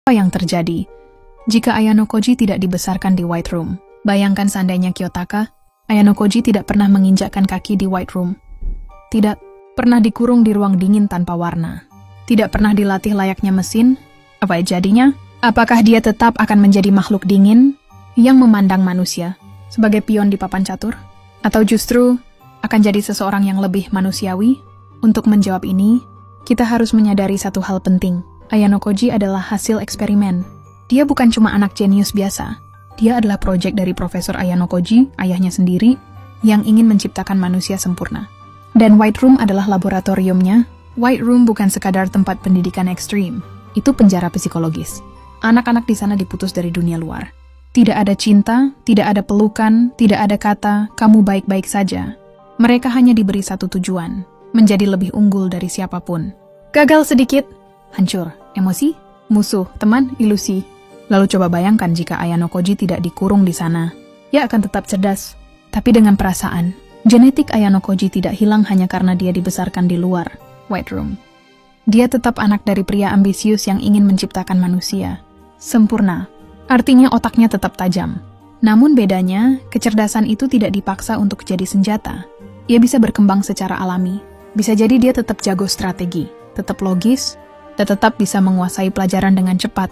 Apa yang terjadi jika Ayano Koji tidak dibesarkan di White Room? Bayangkan seandainya Kiyotaka, Ayano Koji tidak pernah menginjakkan kaki di White Room. Tidak pernah dikurung di ruang dingin tanpa warna. Tidak pernah dilatih layaknya mesin. Apa jadinya? Apakah dia tetap akan menjadi makhluk dingin yang memandang manusia sebagai pion di papan catur? Atau justru akan jadi seseorang yang lebih manusiawi? Untuk menjawab ini, kita harus menyadari satu hal penting. Ayano Koji adalah hasil eksperimen. Dia bukan cuma anak jenius biasa. Dia adalah proyek dari Profesor Ayano Koji, ayahnya sendiri, yang ingin menciptakan manusia sempurna. Dan White Room adalah laboratoriumnya. White Room bukan sekadar tempat pendidikan ekstrim. Itu penjara psikologis. Anak-anak di sana diputus dari dunia luar. Tidak ada cinta, tidak ada pelukan, tidak ada kata, kamu baik-baik saja. Mereka hanya diberi satu tujuan, menjadi lebih unggul dari siapapun. Gagal sedikit, hancur. Emosi, musuh, teman, ilusi. Lalu coba bayangkan jika Ayano Koji tidak dikurung di sana. Ia akan tetap cerdas, tapi dengan perasaan. Genetik Ayano Koji tidak hilang hanya karena dia dibesarkan di luar White Room. Dia tetap anak dari pria ambisius yang ingin menciptakan manusia sempurna. Artinya otaknya tetap tajam. Namun bedanya, kecerdasan itu tidak dipaksa untuk jadi senjata. Ia bisa berkembang secara alami. Bisa jadi dia tetap jago strategi, tetap logis, dan tetap bisa menguasai pelajaran dengan cepat.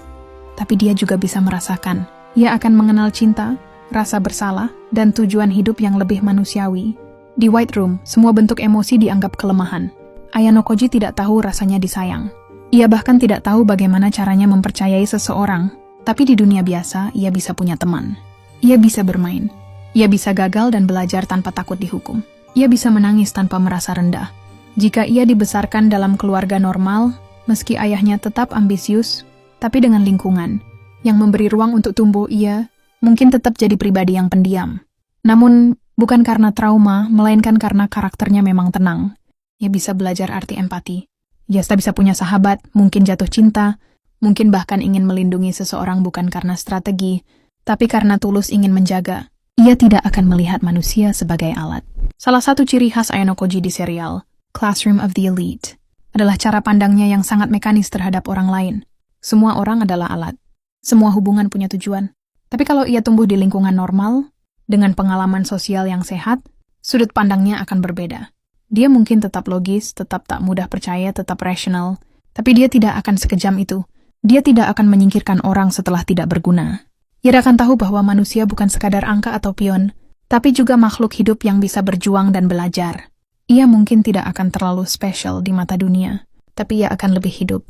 Tapi dia juga bisa merasakan. Ia akan mengenal cinta, rasa bersalah, dan tujuan hidup yang lebih manusiawi. Di White Room, semua bentuk emosi dianggap kelemahan. Ayano Koji tidak tahu rasanya disayang. Ia bahkan tidak tahu bagaimana caranya mempercayai seseorang. Tapi di dunia biasa, ia bisa punya teman. Ia bisa bermain. Ia bisa gagal dan belajar tanpa takut dihukum. Ia bisa menangis tanpa merasa rendah. Jika ia dibesarkan dalam keluarga normal, meski ayahnya tetap ambisius, tapi dengan lingkungan yang memberi ruang untuk tumbuh, ia mungkin tetap jadi pribadi yang pendiam. Namun, bukan karena trauma, melainkan karena karakternya memang tenang. Ia bisa belajar arti empati. Ia bisa punya sahabat, mungkin jatuh cinta, mungkin bahkan ingin melindungi seseorang bukan karena strategi, tapi karena tulus ingin menjaga. Ia tidak akan melihat manusia sebagai alat. Salah satu ciri khas Ayano Koji di serial Classroom of the Elite adalah cara pandangnya yang sangat mekanis terhadap orang lain. Semua orang adalah alat. Semua hubungan punya tujuan. Tapi kalau ia tumbuh di lingkungan normal, dengan pengalaman sosial yang sehat, sudut pandangnya akan berbeda. Dia mungkin tetap logis, tetap tak mudah percaya, tetap rasional, tapi dia tidak akan sekejam itu. Dia tidak akan menyingkirkan orang setelah tidak berguna. Ia akan tahu bahwa manusia bukan sekadar angka atau pion, tapi juga makhluk hidup yang bisa berjuang dan belajar. Ia mungkin tidak akan terlalu spesial di mata dunia, tapi ia akan lebih hidup.